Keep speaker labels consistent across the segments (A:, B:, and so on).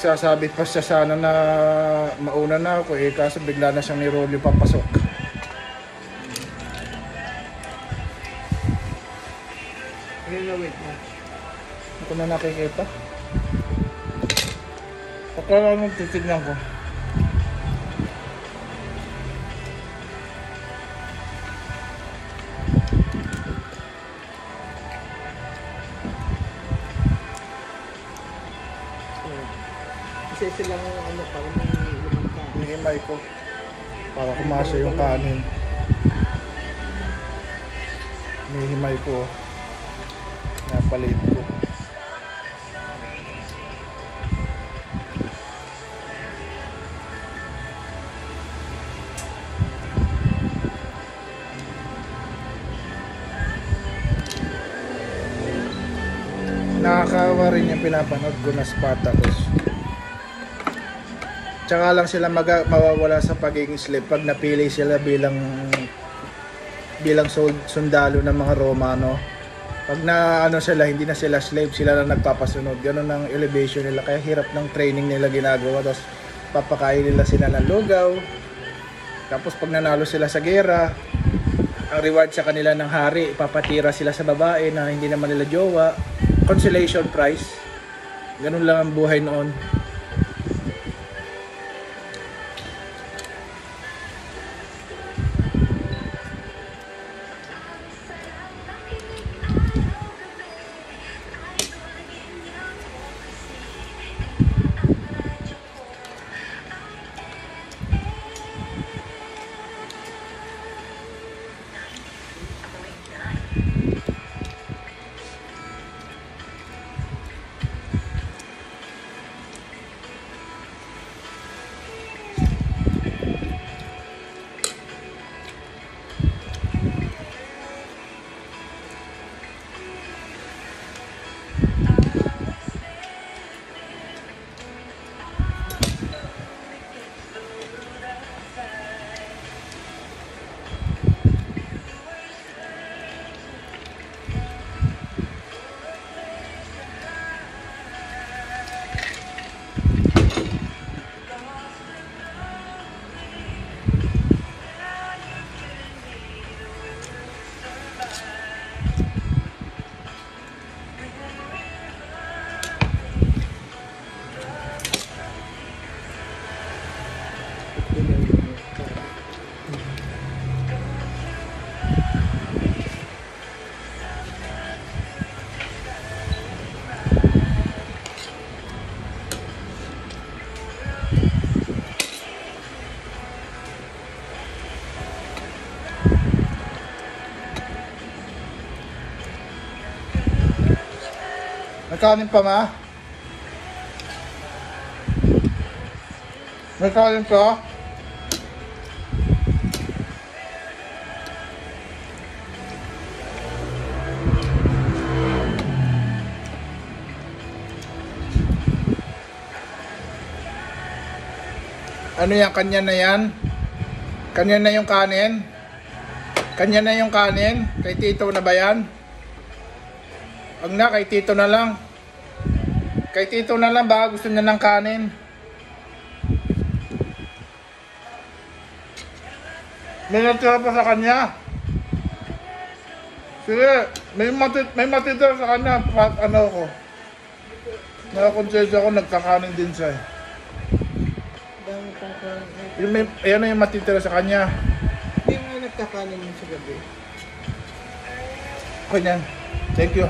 A: nagsasabit pa siya sana na mauna na ako eh, kaso bigla na siyang ni Rolly papasok.
B: Wait mo.
A: Ako na nakikita. Pagka lang titignan ko.
B: Isa lang ano para may lumang ka.
A: Hinimay ko. Para kumasya yung kanin. Hinihimay ko. Napalit ko. Nakakawa rin yung pinapanood ko na Spartacus. Tsaka lang sila mawawala sa pagiging slave pag napili sila bilang sundalo ng mga Romano. Pag na ano sila, hindi na sila slave, sila na nagpapasunod. Ganun ang elevation nila, kaya hirap ng training nila ginagawa. Tapos papakain nila sila ng lugaw. Tapos pag nanalo sila sa gera, ang reward sa kanila ng hari, ipapatira sila sa babae na hindi naman nila jowa. Consolation prize. Ganun lang ang buhay noon. May kanin pa, ma? May kanin pa? Ano yan? Kanya na yan? Kanya na yung kanin? Kanya na yung kanin? Kay Tito na ba yan? Wag na, kay Tito na lang. Kay Tito na lang, baka gusto niya ng kanin. May natira pa sa kanya. Sige, may matitira sa kanya. Ano ko? Nakakonsensya ko, nagkakanin din siya.
B: Dami kakanin.
A: Ayan na yung matitira sa kanya.
B: Hindi mo nagkakanin mo sa gabi.
A: Okay yan. Thank you.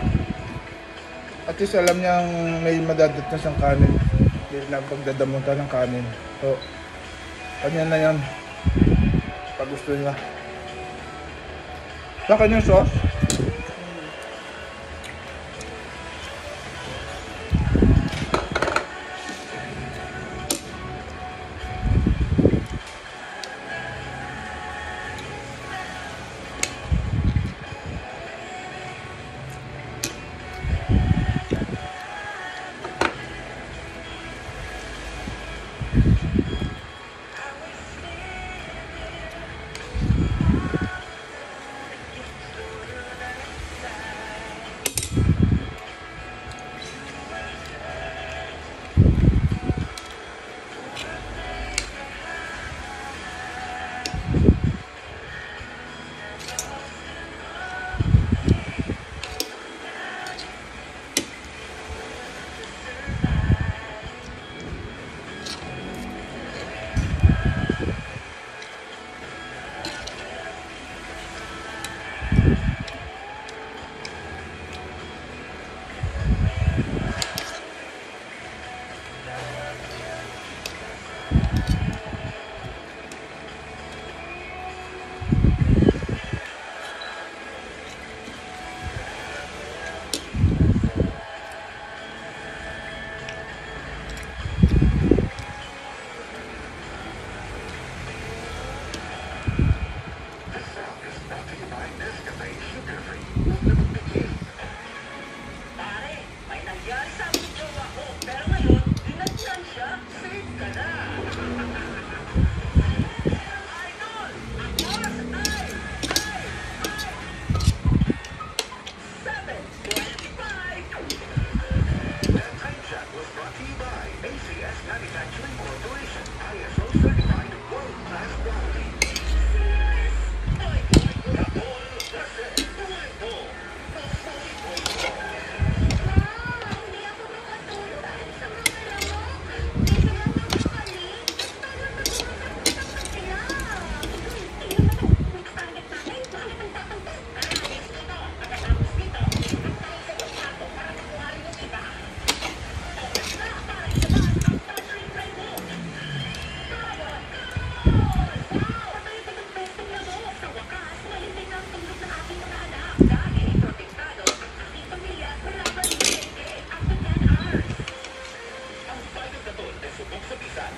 A: At least alam niyang may madadat na siyang kanin. Hindi na pagdadamunta ng kanin. So, kanya na yan. Pag gusto niya. Sa kanyang sauce.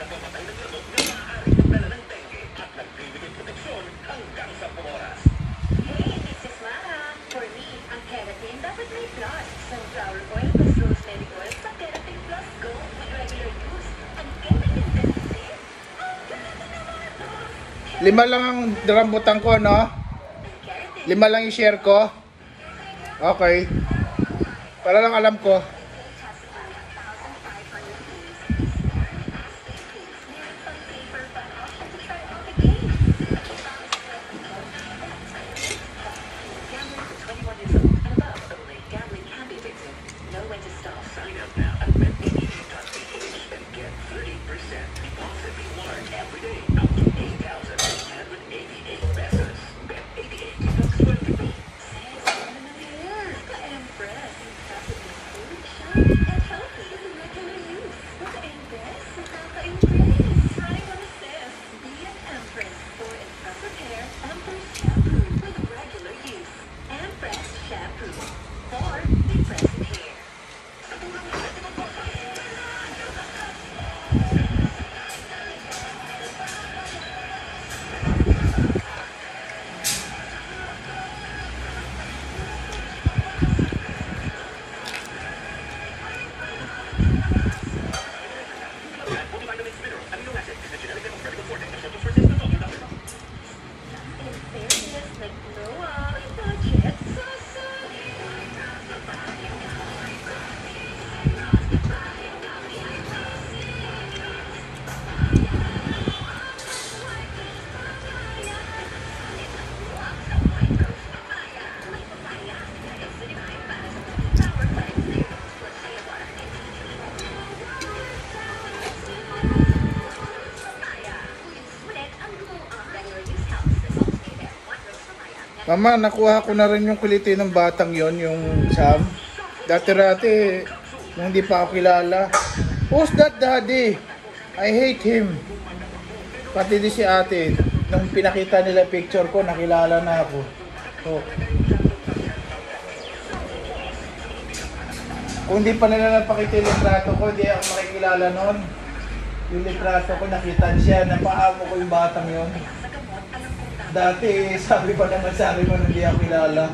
C: Mrs. Mara, for me, ang keratin dapat may plus. Sunflower oil plus rosemary oil sa Keratin Plus Go with regular use. Ang keratin kasi,
A: Lima lang ang rambutan ko, no? Lima lang i-share ko. Okay. Para lang alam ko.
C: gambling can be addictive. Know when to stop.
A: Mama, nakuha ko na rin yung kuliti ng batang yon, yung Sam. Dati-rati, nung hindi pa ako kilala. Who's that daddy? I hate him. Pati di si ate, nung pinakita nila picture ko, nakilala na ako. So, kung di pa nila napakita yung litrato ko, di ako makikilala nun. Yung litrato ko, nakita siya, napaamo ko yung batang yon. Dati, sabi pa naman sa akin mo, hindi ako kilala.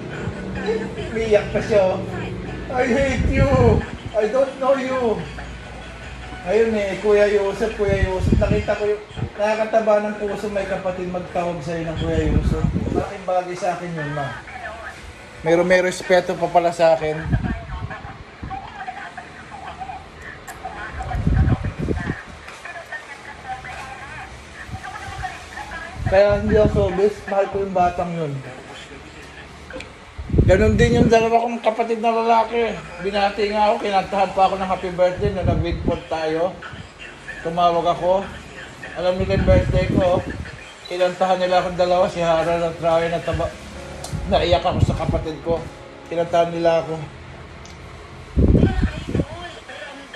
A: Umiyak pa siya. I hate you! I don't know you! Ayun Kuya Yusuf. Nakita ko yung nakakataba ng puso, may kapatid magtawag sa'yo ng Kuya Yusuf. Malaking bagay sa akin yun, ma. May respeto pa pala sa akin. Kaya hindi ako sobis, mahal ko yung batang yun. Ganon din yung dalawa kong kapatid na lalaki. Binati nga ako, kinantahan pa ako ng happy birthday na nag-Bigfoot tayo. Tumawag ako. Alam nila yung birthday ko. Kinantahan nila akong dalawa, si Haran at Ryan at naiyak ako sa kapatid ko. Kinantahan nila ako.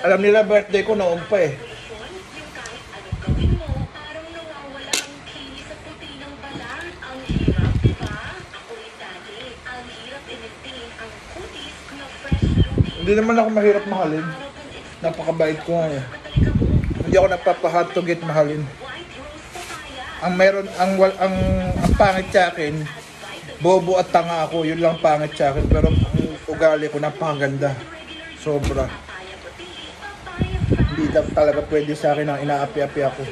A: Alam nila birthday ko noon pa eh. Hindi naman ako mahirap mahalin. Napakabait ko nga eh. Hindi ako nagpapa-hard to get mahalin. Ang pangit sa akin, bobo at tanga ako, yun lang pangit sa akin. Pero ang ugali ko napakaganda. Sobra. Hindi talaga pwede sa akin ang inaapi-api ako.